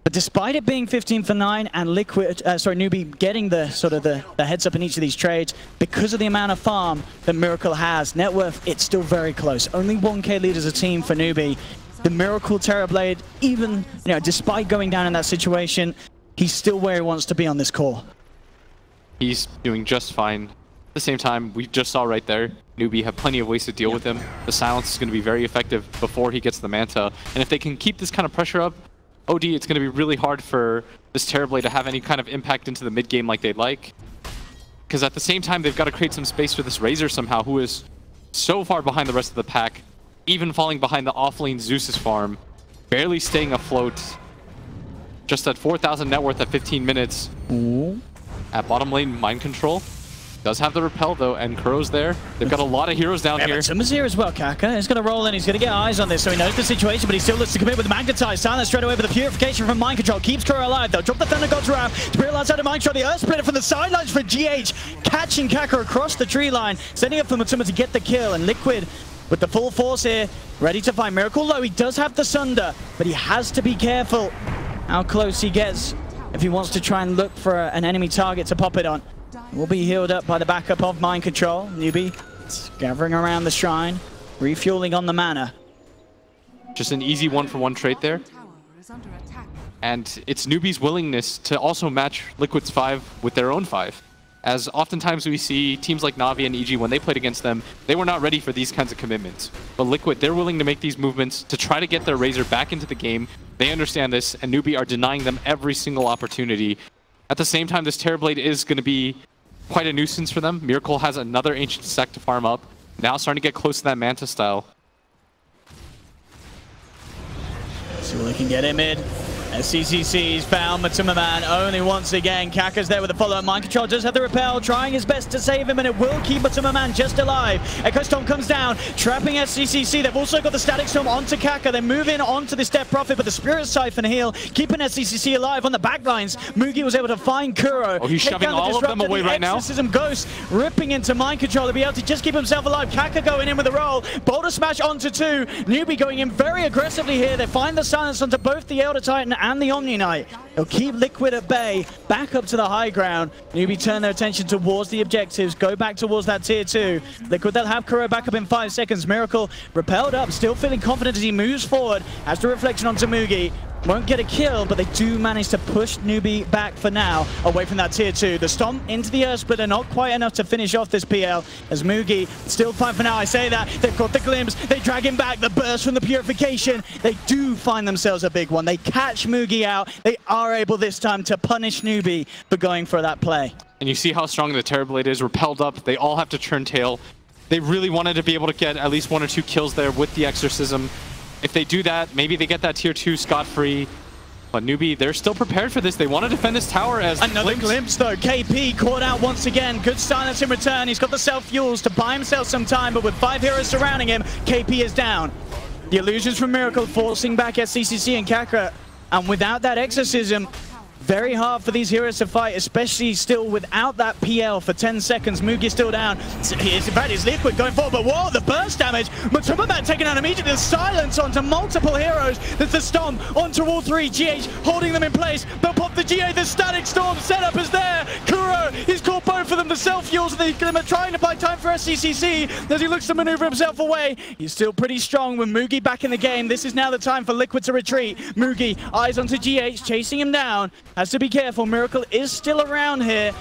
F: But despite it being 15 for 9 and Newbee getting the heads up in each of these trades, because of the amount of farm that Miracle has, net worth, it's still very close. Only 1k lead as a team for Newbee. The Miracle Terrorblade, even despite going down in that situation, he's still where he wants to be on this core.
G: He's doing just fine. the same time, we just saw right there, Newbee have plenty of ways to deal with him. The silence is going to be very effective before he gets the Manta. And if they can keep this kind of pressure up, OD, it's going to be really hard for this Terrorblade to have any kind of impact into the mid game like they'd like. Because at the same time, they've got to create some space for this Razor somehow, who is so far behind the rest of the pack, even falling behind the offlane Zeus's farm, barely staying afloat. Just at 4,000 net worth at 15 minutes.
F: Ooh. At
G: bottom lane, Mind Control. Does have the repel though, and Kuro's there. They've got a lot of heroes down here.
F: Tim's here as well, Kaka. He's going to roll in, he's going to get eyes on this, so he knows the situation, but he still looks to commit with the Magnetize. Silence straight away, but the Purification from Mind Control keeps Kuro alive. They'll drop the Thunder Gods around to realize out of Mind Control. The Earth Splitter from the sidelines for GH, catching Kaka across the tree line, setting up for Matsuma to get the kill, and Liquid with the full force here, ready to find Miracle low. He does have the Sunder, but he has to be careful how close he gets if he wants to try and look for an enemy target to pop it on. Will be healed up by the backup of Mind Control. Newbee gathering around the shrine, refueling on the mana.
G: Just an easy one-for-one trade there. And it's Newbee's willingness to also match Liquid's 5 with their own 5. As oftentimes we see teams like Na'Vi and EG, when they played against them, they were not ready for these kinds of commitments. But Liquid, they're willing to make these movements to try to get their Razor back into the game. They understand this, and Newbee are denying them every single opportunity. At the same time, this Terrorblade is going to be quite a nuisance for them. Miracle has another Ancient Sect to farm up. Now starting to get close to that Manta style.
F: See what they can get him in. SCCC's found Matsuma Man only once again. Kaka's there with the follow-up. Mind Control does have the repel, trying his best to save him, and it will keep Matsuma Man just alive. Echo Storm comes down, trapping SCCC. They've also got the Static Storm onto Kaka. They move in onto this Death Prophet, but the Spirit Siphon heal, keeping SCCC alive on the backlines. Mugi was able to find Kuro.
G: Oh, he's shoving all of them away right now.
F: Exorcism Ghost ripping into Mind Control to be able to just keep himself alive. Kaka going in with a roll. Boulder Smash onto 2. Newbee going in very aggressively here. They find the silence onto both the Elder Titan and the Omni Knight. They'll keep Liquid at bay, back up to the high ground. Newbee turn their attention towards the objectives, go back towards that tier 2. Liquid, they'll have Kuro back up in 5 seconds. Miracle repelled up, still feeling confident as he moves forward. Has the reflection onto Mugi. Won't get a kill, but they do manage to push Newbee back for now, away from that tier 2. The stomp into the Earth Splitter, not quite enough to finish off this PL, as Mugi still fine for now. I say that, they've got the glimpse, they drag him back, the burst from the Purification. They do find themselves a big one. They catch Mugi out. They are able this time to punish Newbee for going for that play.
G: And you see how strong the Terrorblade is, repelled up. They all have to turn tail. They really wanted to be able to get at least 1 or 2 kills there with the Exorcism. If they do that, maybe they get that tier 2 scot-free. But Newbee, they're still prepared for this. They want to defend this tower as
F: another glimpse though. KP caught out once again. Good silence in return. He's got the self-fuels to buy himself some time, but with 5 heroes surrounding him, KP is down. The illusions from Miracle forcing back SCCC and Kaka. And without that Exorcism, very hard for these heroes to fight, especially still without that PL for 10 seconds. Mugi still down. In fact, it's Liquid going forward, but whoa, the burst damage. Matsuma Man taken out immediately. The silence onto multiple heroes. There's the stomp onto all 3. GH holding them in place. They'll pop the GA. The Static Storm setup is there. Kuro, he's caught both of them. The self-fuels, and they're trying to buy time for SCCC as he looks to maneuver himself away. He's still pretty strong with Mugi back in the game. This is now the time for Liquid to retreat. Mugi, eyes onto GH, chasing him down. Has to be careful. Miracle is still around here.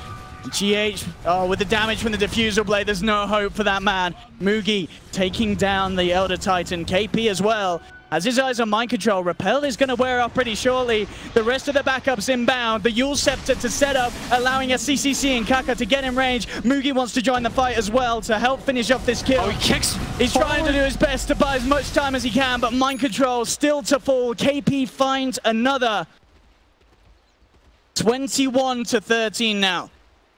F: GH, oh, with the damage from the Diffusal Blade, there's no hope for that man. Mugi taking down the Elder Titan. KP as well. Has his eyes on Mind Control. Repel is going to wear off pretty shortly. The rest of the backups inbound. The Yule Scepter to set up, allowing SCCC and Kaka to get in range. Mugi wants to join the fight as well to help finish off this kill.
G: Oh, he kicks.
F: He's trying to do his best to buy as much time as he can, but Mind Control still to fall. KP finds another. 21-13 now.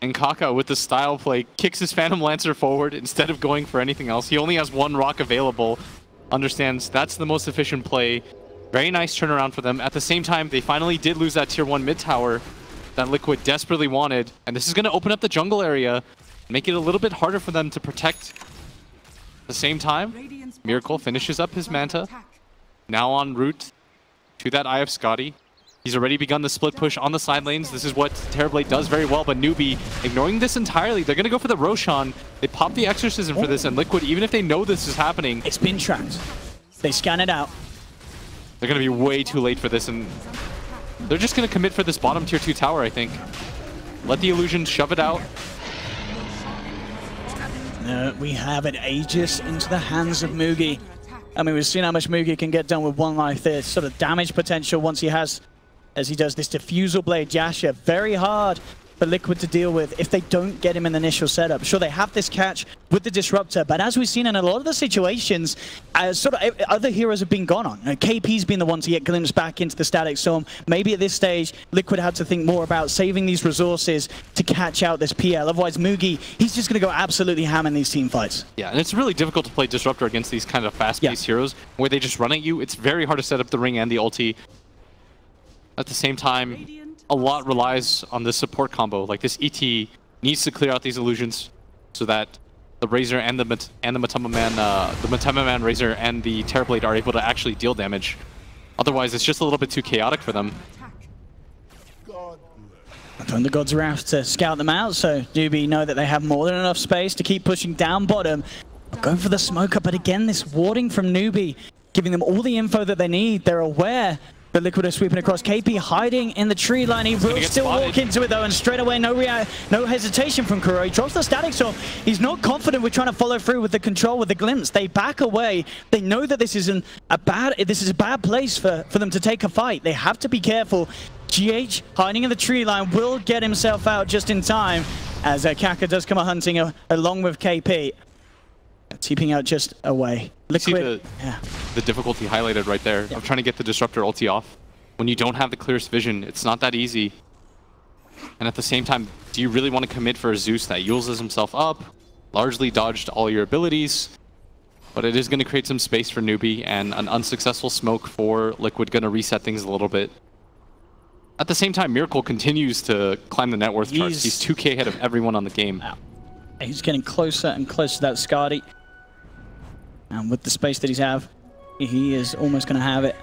G: And Kaka, with the style play, kicks his Phantom Lancer forward instead of going for anything else. He only has 1 rock available. Understands that's the most efficient play. Very nice turnaround for them. At the same time, they finally did lose that tier 1 mid tower that Liquid desperately wanted. And this is going to open up the jungle area, make it a little bit harder for them to protect. At the same time, Miracle finishes up his Manta. Now en route to that Eye of Scotty. He's already begun the split push on the side lanes. This is what Terrorblade does very well, but Newbee ignoring this entirely. They're going to go for the Roshan. They pop the Exorcism for this, and Liquid, even if they know this is happening...
F: It's been tracked. They scan it out.
G: They're going to be way too late for this, and they're just going to commit for this bottom tier 2 tower, I think. Let the illusion shove it out.
F: We have an Aegis into the hands of Mugi. I mean, we've seen how much Mugi can get done with one life there. Sort of damage potential once he has, as he does this Diffusal Blade Jasher. Very hard for Liquid to deal with if they don't get him in the initial setup. Sure, they have this catch with the Disruptor, but as we've seen in a lot of the situations, sort of other heroes have been gone on. KP's been the one to get glimpsed back into the Static Storm. Maybe at this stage, Liquid had to think more about saving these resources to catch out this PL. Otherwise, Mugi, he's just going to go absolutely ham in these team fights.
G: Yeah, and it's really difficult to play Disruptor against these kind of fast-paced heroes where they just run at you. It's very hard to set up the ring and the ulti. At the same time, a lot relies on this support combo. Like, this ET needs to clear out these illusions so that the Razor and the Matama Man Razor and the Terrorblade are able to actually deal damage. Otherwise, it's just a little bit too chaotic for them.
F: And the God's Wrath to scout them out, so Newbee know that they have more than enough space to keep pushing down bottom. Going for the smoker, but again, this warding from Newbee, giving them all the info that they need. They're aware that Liquid are sweeping across. KP hiding in the tree line. He will still walk into it though, and straight away no hesitation from Kuro. He drops the Static Storm. He's not confident with trying to follow through with the control, with the glimpse. They back away. They know that this is a bad place for them to take a fight. They have to be careful. GH hiding in the tree line will get himself out just in time as Kaka does come hunting along with KP. Keeping out just away. Liquid,
G: see the difficulty highlighted right there of trying to get the Disruptor ulti off. When you don't have the clearest vision, it's not that easy. And at the same time, do you really want to commit for a Zeus that uses himself up, largely dodged all your abilities? But it is going to create some space for Newbee, and an unsuccessful smoke for Liquid going to reset things a little bit. At the same time, Miracle continues to climb the net worth charts. He's 2k ahead of everyone on the game.
F: He's getting closer and closer to that Skadi. And with the space that he's have, he is almost going to have it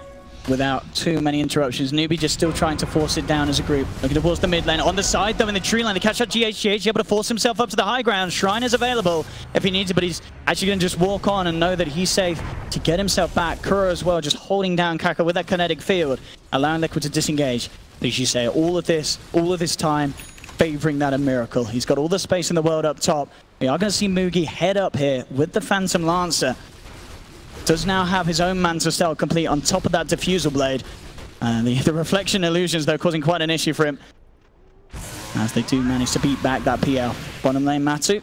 F: without too many interruptions. Newbee just still trying to force it down as a group. Looking towards the mid lane. On the side, though, in the tree line, to catch up GH, able to force himself up to the high ground. Shrine is available if he needs it, but he's actually going to just walk on and know that he's safe to get himself back. Kuro as well, just holding down Kaka with that kinetic field, allowing Liquid to disengage. But as you say, all of this time, favoring that a Miracle. He's got all the space in the world up top. We are going to see Mugi head up here with the Phantom Lancer. Does now have his own Manta Cell complete on top of that Diffusal Blade. The reflection illusions, though, causing quite an issue for him, as they do manage to beat back that PL. Bottom lane, Matu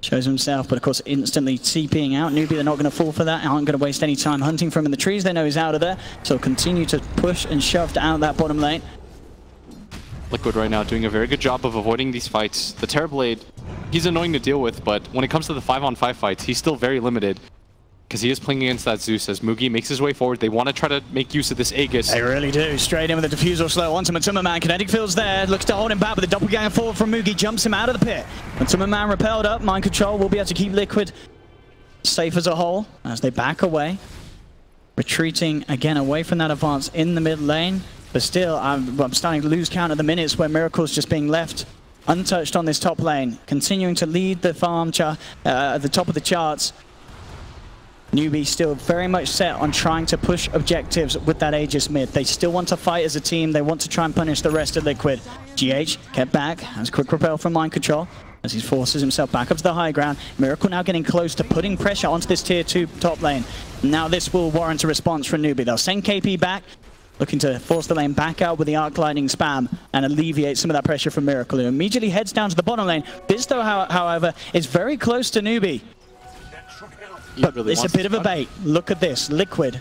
F: shows himself, but of course instantly TPing out. Newbee, they're not going to fall for that, aren't going to waste any time hunting for him in the trees. They know he's out of there, so continue to push and shove out that bottom lane.
G: Liquid right now doing a very good job of avoiding these fights. The Terrorblade, he's annoying to deal with, but when it comes to the 5-on-5 fights, he's still very limited, because he is playing against that Zeus as Mugi makes his way forward. They want to try to make use of this Aegis.
F: They really do. Straight in with the Diffusal slow onto Matuma Man. Kinetic field's there. Looks to hold him back, but the doppelganger forward from Mugi jumps him out of the pit. Matuma Man repelled up. Mind Control will be able to keep Liquid safe as a whole as they back away. Retreating again away from that advance in the mid lane. But still, I'm starting to lose count of the minutes where Miracle's just being left untouched on this top lane. Continuing to lead the farm at the top of the charts. Newbee still very much set on trying to push objectives with that Aegis mid. They still want to fight as a team. They want to try and punish the rest of Liquid. GH kept back, has quick repel from Mind Control as he forces himself back up to the high ground. Miracle now getting close to putting pressure onto this tier 2 top lane. Now this will warrant a response from Newbee. They'll send KP back, looking to force the lane back out with the Arc Lightning spam and alleviate some of that pressure from Miracle, who immediately heads down to the bottom lane. This, though, however, is very close to Newbee. But really it's a bit of a bait. Look at this. Liquid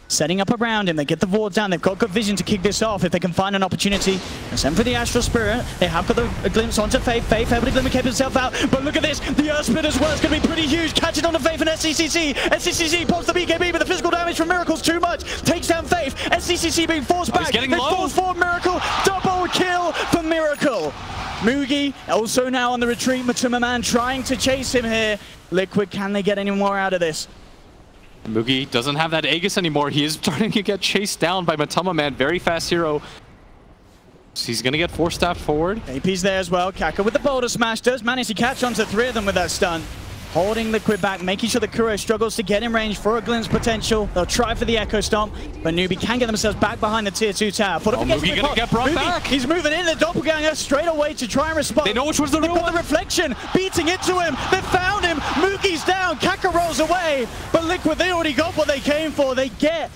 F: setting up around him. They get the ward down. They've got good vision to kick this off if they can find an opportunity. And send for the Astral Spirit. They have got a glimpse onto Faith. Faith able to glimmer keep himself out. But look at this. The Earth Split as well. It's going to be pretty huge. Catching on to Faith and SCCC. SCCC pops the BKB, but the physical damage from Miracle's too much. Takes down Faith. SCCC being forced back. They force forward Miracle. Double kill for Miracle. Mugi also now on the retreat. Matuma Man trying to chase him here. Liquid, can they get any more out of this?
G: Mugi doesn't have that Aegis anymore. He is starting to get chased down by Matuma Man. Very fast hero. So he's going to get 4-staffed forward.
F: AP's there as well. Kaka with the boulder smash does manage to catch onto 3 of them with that stun. holding Liquid back, making sure that Kuro struggles to get in range for a glimpse potential. They'll try for the Echo Stomp, but Newbee can get themselves back behind the tier 2 tower.
G: Newbee gonna get brought back.
F: He's moving in, the Doppelganger straight away to try and respond.
G: They know which was the real one.
F: The reflection beating into him. They found him. Mugi's down. Kaka rolls away, but Liquid, they already got what they came for. They get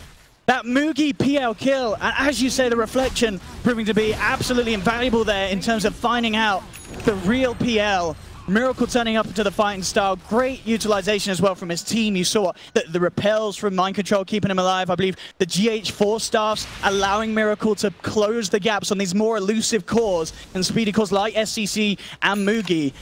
F: that Mugi PL kill, and as you say, the reflection proving to be absolutely invaluable there in terms of finding out the real PL. Miracle turning up to the fighting style. Great utilization as well from his team. You saw the repels from Mind Control keeping him alive. I believe the GH4 staffs allowing Miracle to close the gaps on these more elusive cores and speedy cores like SCC and Mugi.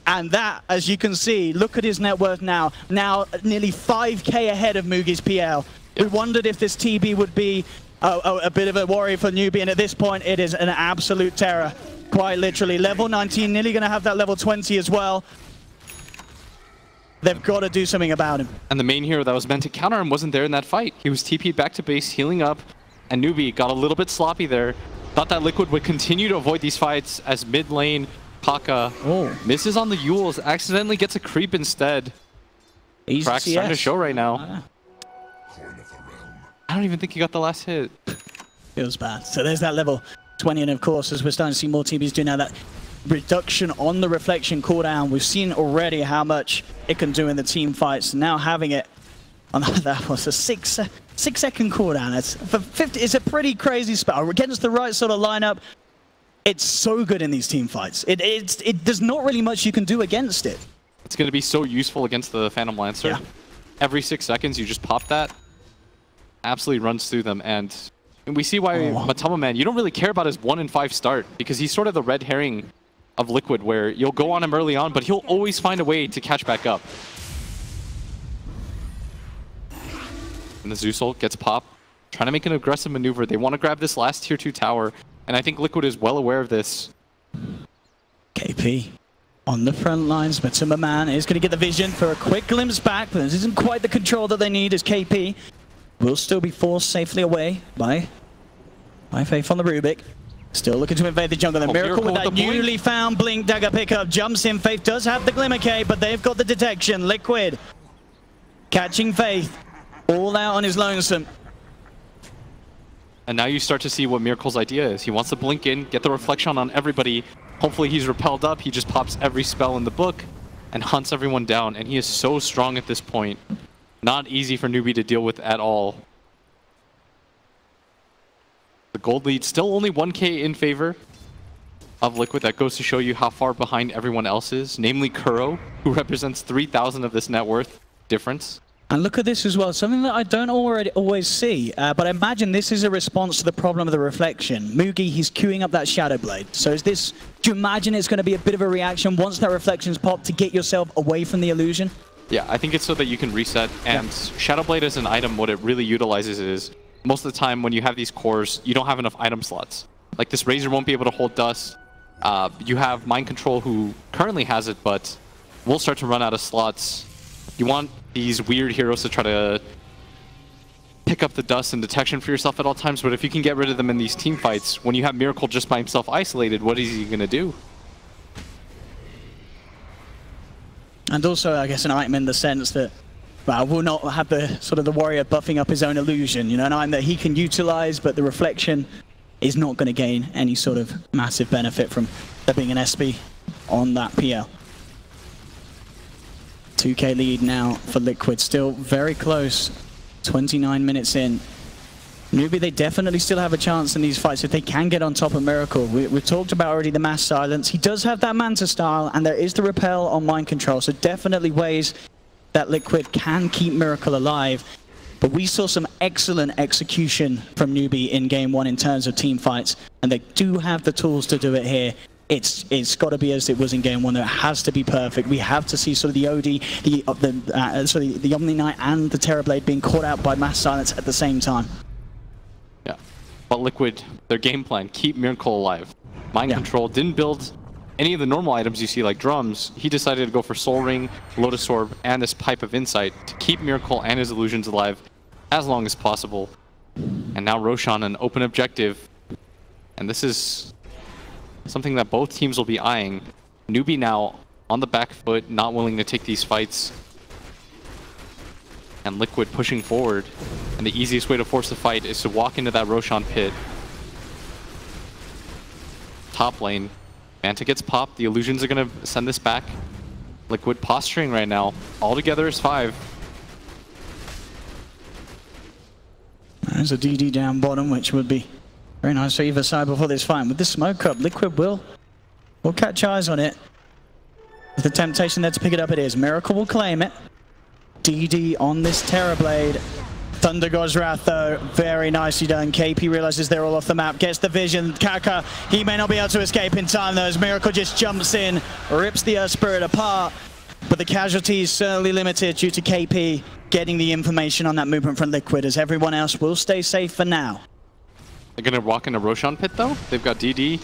F: And that, as you can see, look at his net worth now. Now nearly 5k ahead of Mugi's PL. We wondered if this TB would be a bit of a worry for Newbee, and at this point it is an absolute terror. Quite literally. Level 19, nearly going to have that level 20 as well. They've got to do something about him.
G: And the main hero that was meant to counter him wasn't there in that fight. He was TP'd back to base, healing up, and Newbee got a little bit sloppy there. Thought that Liquid would continue to avoid these fights as mid lane Kaka misses on the Yules, accidentally gets a creep instead. Crack's starting to show right now. I don't even think he got the last hit.
F: Feels bad. So there's that level 20, and of course, as we're starting to see more TBs do now, that reduction on the reflection cooldown. We've seen already how much it can do in the team fights. Now having it on that was a 6-second cooldown. It's for 50. It's a pretty crazy spell against the right sort of lineup. It's so good in these team fights. There's not really much you can do against it.
G: It's going to be so useful against the Phantom Lancer. Yeah. Every 6 seconds, you just pop that. Absolutely runs through them, and we see why Matama Man, you don't really care about his 1 in 5 start, because he's sort of the red herring of Liquid, where you'll go on him early on, but he'll always find a way to catch back up. And the Zeus ult gets popped, trying to make an aggressive maneuver. They want to grab this last tier 2 tower, and I think Liquid is well aware of this.
F: KP on the front lines. Matama Man is going to get the vision for a quick glimpse back, but this isn't quite the control that they need, as KP will still be forced safely away by Faith on the Rubik. Still looking to invade the jungle. The Miracle with that newly found Blink Dagger pickup. Jumps in. Faith does have the Glimmer K, but they've got the detection. Liquid catching Faith. All out on his lonesome.
G: And now you start to see what Miracle's idea is. He wants to blink in, get the reflection on everybody. Hopefully he's repelled up. He just pops every spell in the book and hunts everyone down. And he is so strong at this point. Not easy for Newbee to deal with at all. The gold lead still only 1k in favor of Liquid. That goes to show you how far behind everyone else is, namely Kuro, who represents 3,000 of this net worth difference.
F: And look at this as well, something that I don't always see, but I imagine this is a response to the problem of the reflection. Mugi, he's queuing up that Shadow Blade. So is this, do you imagine it's going to be a bit of a reaction once that reflection's popped to get yourself away from the illusion?
G: Yeah, I think it's so that you can reset, and Shadow Blade as an item, what it really utilizes is, most of the time when you have these cores, you don't have enough item slots. Like this Razor won't be able to hold dust. You have Mind Control who currently has it, but will start to run out of slots. You want these weird heroes to try to pick up the dust and detection for yourself at all times, but if you can get rid of them in these team fights, when you have Miracle just by himself isolated, what is he going to do?
F: And also, I guess, an item in the sense that, well, will not have the sort of the warrior buffing up his own illusion. You know, an item that he can utilize, but the reflection is not going to gain any sort of massive benefit from there being an SP on that PL. 2k lead now for Liquid, still very close. 29 minutes in. Newbee, they definitely still have a chance in these fights if they can get on top of Miracle. We've talked about already the mass silence. He does have that Manta style, and there is the repel on Mind Control, so definitely ways that Liquid can keep Miracle alive. But we saw some excellent execution from Newbee in Game 1 in terms of team fights, and they do have the tools to do it here. It's got to be as it was in Game 1. It has to be perfect. We have to see sort of the OD, the Omni Knight and the Terrorblade being caught out by mass silence at the same time.
G: Yeah, but Liquid, their game plan, keep Miracle alive. Mind Control didn't build any of the normal items you see like drums. He decided to go for Soul Ring, Lotus Orb, and this Pipe of Insight to keep Miracle and his illusions alive as long as possible. And now Roshan, an open objective. And this is something that both teams will be eyeing. Newbee now on the back foot, not willing to take these fights. And Liquid pushing forward. And the easiest way to force the fight is to walk into that Roshan pit. Top lane. Manta gets popped. The illusions are going to send this back. Liquid posturing right now. All together is 5.
F: There's a DD down bottom, which would be very nice for either side before this fight. With the smoke up, Liquid will catch eyes on it. With the temptation there to pick it up, it is. Miracle will claim it. DD on this Terrorblade. Thunder God's Wrath, though, very nicely done. KP realizes they're all off the map, gets the vision. Kaka, he may not be able to escape in time, though, as Miracle just jumps in, rips the Earth Spirit apart. But the casualties certainly limited due to KP getting the information on that movement from Liquid, as everyone else will stay safe for now.
G: They're going to walk into Roshan pit, though. They've got DD.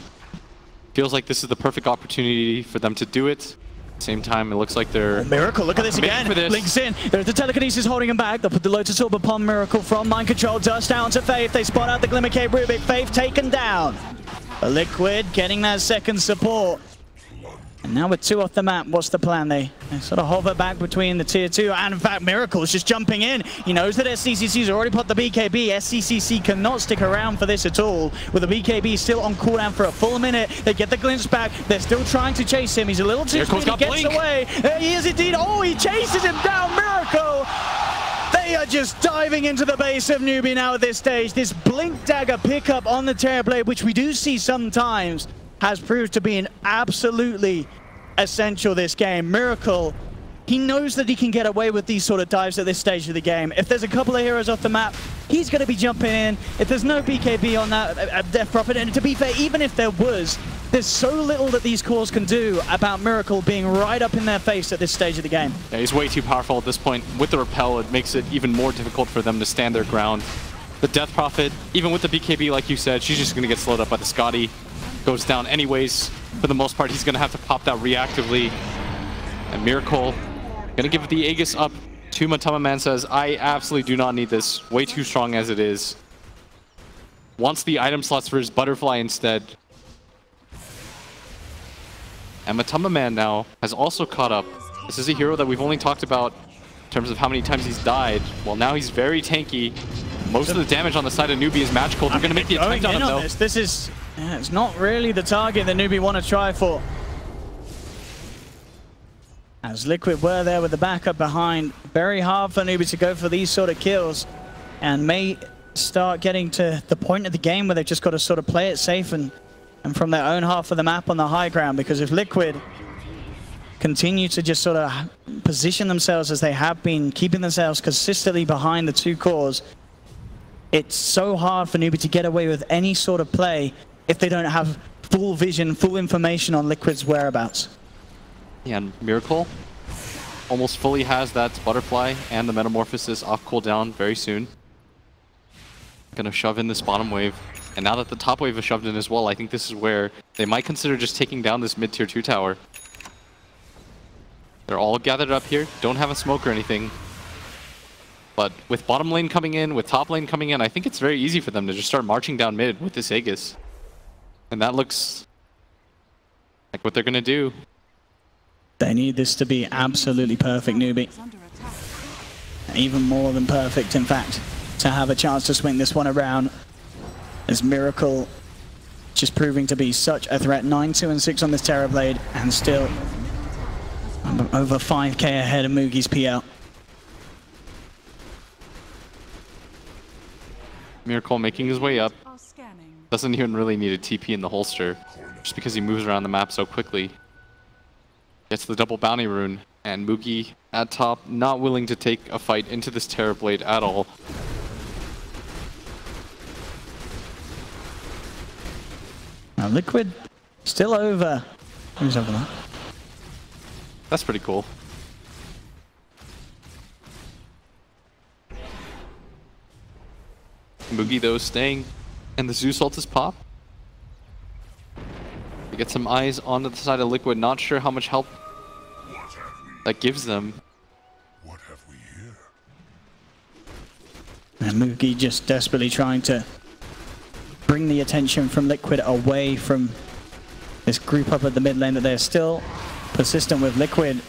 G: Feels like this is the perfect opportunity for them to do it. Same time, it looks like they're...
F: Miracle, look at this again. Links in. There's the telekinesis holding him back. They'll put the Lotus Orb upon Miracle from Mind Control. Dust down to Faith. They spot out the Glimmer Cape Rubik. Faith taken down. A Liquid getting that second support. And now with 2 off the map, what's the plan? They sort of hover back between the tier 2, and in fact, Miracle's just jumping in. He knows that SCCC's already put the BKB. SCCC cannot stick around for this at all. With the BKB still on cooldown for a full minute, they get the glimpse back. They're still trying to chase him. He's a little too speedy, gets away. There he is indeed. Oh, he chases him down, Miracle! They are just diving into the base of Newbee now at this stage. This Blink Dagger pickup on the Terrorblade, which we do see sometimes, has proved to be an absolutely essential this game. Miracle, he knows that he can get away with these sort of dives at this stage of the game. If there's a couple of heroes off the map, he's going to be jumping in. If there's no BKB on that Death Prophet, and to be fair, even if there was, there's so little that these cores can do about Miracle being right up in their face at this stage of the game.
G: Yeah, he's way too powerful at this point. With the repel, it makes it even more difficult for them to stand their ground. The Death Prophet, even with the BKB, like you said, she's just going to get slowed up by the Scotty. Goes down anyways. For the most part, he's going to have to pop that reactively. And Miracle going to give the Aegis up to Matama Man. Says, I absolutely do not need this. Way too strong as it is. Wants the item slots for his Butterfly instead. And Matama Man now has also caught up. This is a hero that we've only talked about in terms of how many times he's died. Well, now he's very tanky. Most of the damage on the side of Newbee is magical. They're going to make the attempt on him, though.
F: This is... Yeah, it's not really the target that Newbee want to try for. As Liquid were there with the backup behind, very hard for Newbee to go for these sort of kills, and may start getting to the point of the game where they've just got to sort of play it safe and from their own half of the map on the high ground, because if Liquid continue to just sort of position themselves as they have been, keeping themselves consistently behind the 2 cores, it's so hard for Newbee to get away with any sort of play if they don't have full vision, full information on Liquid's whereabouts.
G: Yeah, and Miracle almost fully has that Butterfly and the Metamorphosis off cooldown very soon. Gonna shove in this bottom wave. And now that the top wave is shoved in as well, I think this is where they might consider just taking down this mid-tier 2 tower. They're all gathered up here, don't have a smoke or anything. But with bottom lane coming in, with top lane coming in, I think it's very easy for them to just start marching down mid with this Aegis. And that looks like what they're going to do.
F: They need this to be absolutely perfect, Newbee. Even more than perfect, in fact, to have a chance to swing this one around. As Miracle just proving to be such a threat. 9-2 and 6 on this Terrorblade, and still over 5k ahead of Mugi's PL.
G: Miracle making his way up. Doesn't even really need a TP in the holster, just because he moves around the map so quickly. Gets the double bounty rune, and Mugi at top, not willing to take a fight into this Terrorblade at all.
F: Now Liquid still over. Who's over that?
G: That's pretty cool. Mugi though staying, and the Zeus ult is pop. We get some eyes onto the side of Liquid, not sure how much help that gives them.
H: What have we here?
F: And Mugi just desperately trying to bring the attention from Liquid away from this group up at the mid lane that they're still persistent with Liquid.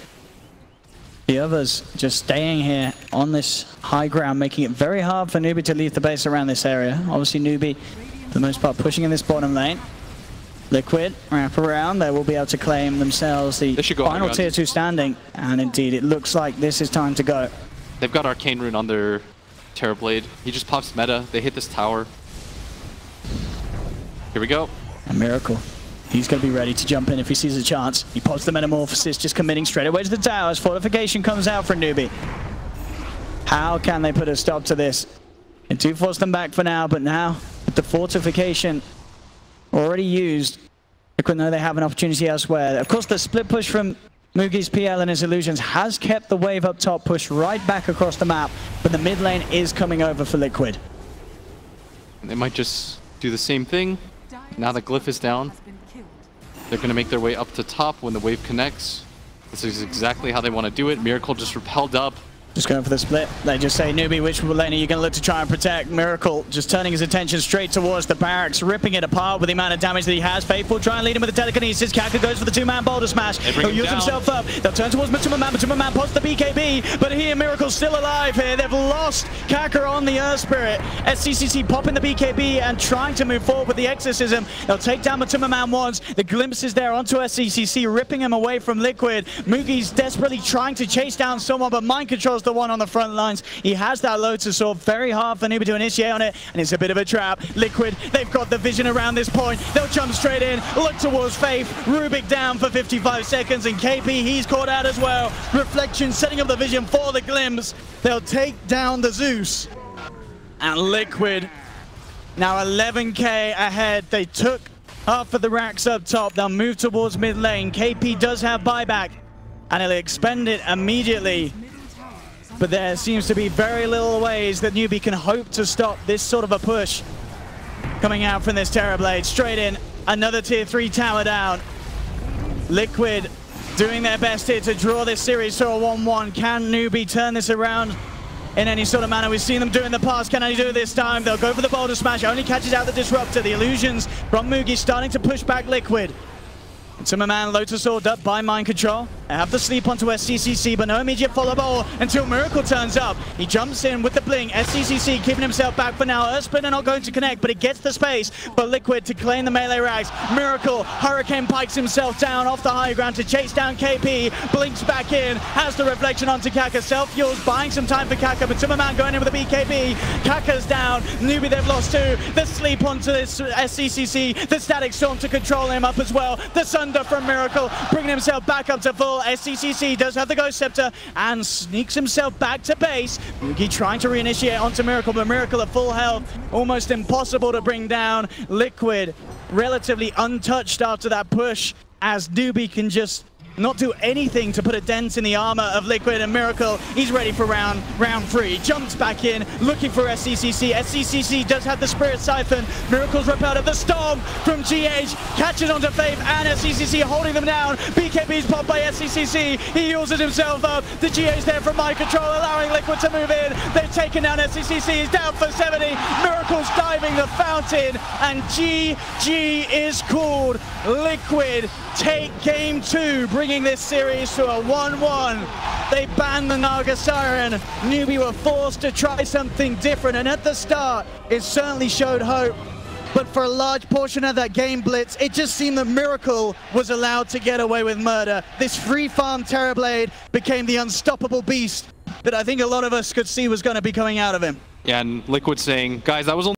F: The others just staying here on this high ground, making it very hard for Newbee to leave the base around this area. Obviously Newbee, for the most part, pushing in this bottom lane. Liquid wrap around, they will be able to claim themselves the final tier 2 standing. And indeed, it looks like this is time to go.
G: They've got Arcane Rune on their Terrorblade. He just pops meta. They hit this tower. Here we go.
F: A Miracle. He's going to be ready to jump in if he sees a chance. He pops the Metamorphosis, just committing straight away to the towers. Fortification comes out for Newbee. How can they put a stop to this? And do force them back for now, but now with the Fortification already used, Liquid know they have an opportunity elsewhere. Of course, the split push from Mugi's PL and his Illusions has kept the wave up top pushed right back across the map, but the mid lane is coming over for Liquid.
G: They might just do the same thing. Now the Glyph is down. They're going to make their way up to top when the wave connects. This is exactly how they want to do it. Miracle just repelled up.
F: Just going for the split. They just say, Newbee, which lane are you going to look to try and protect? Miracle just turning his attention straight towards the barracks, ripping it apart with the amount of damage that he has. Faithful try and lead him with the telekinesis. Kaka goes for the 2-man boulder smash. He'll use himself up. They'll turn towards Matuma Man. Matuma Man pops the BKB, but here Miracle's still alive here. They've lost Kaka on the Earth Spirit. SCCC popping the BKB and trying to move forward with the Exorcism. They'll take down Matuma Man once. The glimpse is there onto SCCC, ripping him away from Liquid. Mugi's desperately trying to chase down someone, but Mind Control's the one on the front line. He has that Lotus Sword, very hard for Newbee to initiate on it, and it's a bit of a trap. Liquid, they've got the vision around this point. They'll jump straight in, look towards Faith. Rubik down for 55 seconds, and KP, he's caught out as well. Reflection setting up the vision for the glimpse. They'll take down the Zeus. And Liquid, now 11k ahead. They took half of the racks up top. They'll move towards mid lane. KP does have buyback, and he'll expend it immediately. But there seems to be very little ways that Newbee can hope to stop this sort of a push coming out from this Terrorblade. Straight in, another tier 3 tower down. Liquid doing their best here to draw this series to a 1-1. Can Newbee turn this around in any sort of manner? We've seen them do it in the past. Can they do it this time? They'll go for the boulder smash. Only catches out the Disruptor. The Illusions from Mugi starting to push back Liquid. Matuma Man, Lotus Sword up by Mind Control. They have to sleep onto SCCC, but no immediate follow ball until Miracle turns up. He jumps in with the blink. SCCC keeping himself back for now. Earthspin are not going to connect, but it gets the space for Liquid to claim the melee rags. Miracle, Hurricane pikes himself down off the high ground to chase down KP. Blinks back in, has the reflection onto Kaka. Self-fuels, buying some time for Kaka. Matuma Man going in with a BKB. Kaka's down. Newbee, they've lost 2. The sleep onto this SCCC. The Static Storm to control him up as well. The Sunder from Miracle, bringing himself back up to full. SCCC does have the Ghost Scepter and sneaks himself back to base. Mugi trying to reinitiate onto Miracle, but Miracle at full health. Almost impossible to bring down. Liquid relatively untouched after that push, as Newbee can just not do anything to put a dent in the armor of Liquid. And Miracle, he's ready for round 3. Jumps back in, looking for SCCC. SCCC does have the Spirit Siphon. Miracle's repelled at the Storm from GH. Catches onto Faith and SCCC holding them down. BKB's popped by SCCC. He heals it himself up. The GH's there from Mind Control, allowing Liquid to move in. They've taken down SCCC. He's down for 70. Miracle's diving the fountain, and GG is called. Liquid take game 2, bringing this series to a 1-1. They banned the Naga Siren. Newbee were forced to try something different, and at the start, it certainly showed hope. But for a large portion of that game blitz, it just seemed that Miracle was allowed to get away with murder. This free farm Terrorblade became the unstoppable beast that I think a lot of us could see was going to be coming out of him.
G: Yeah, and Liquid saying, guys, that was only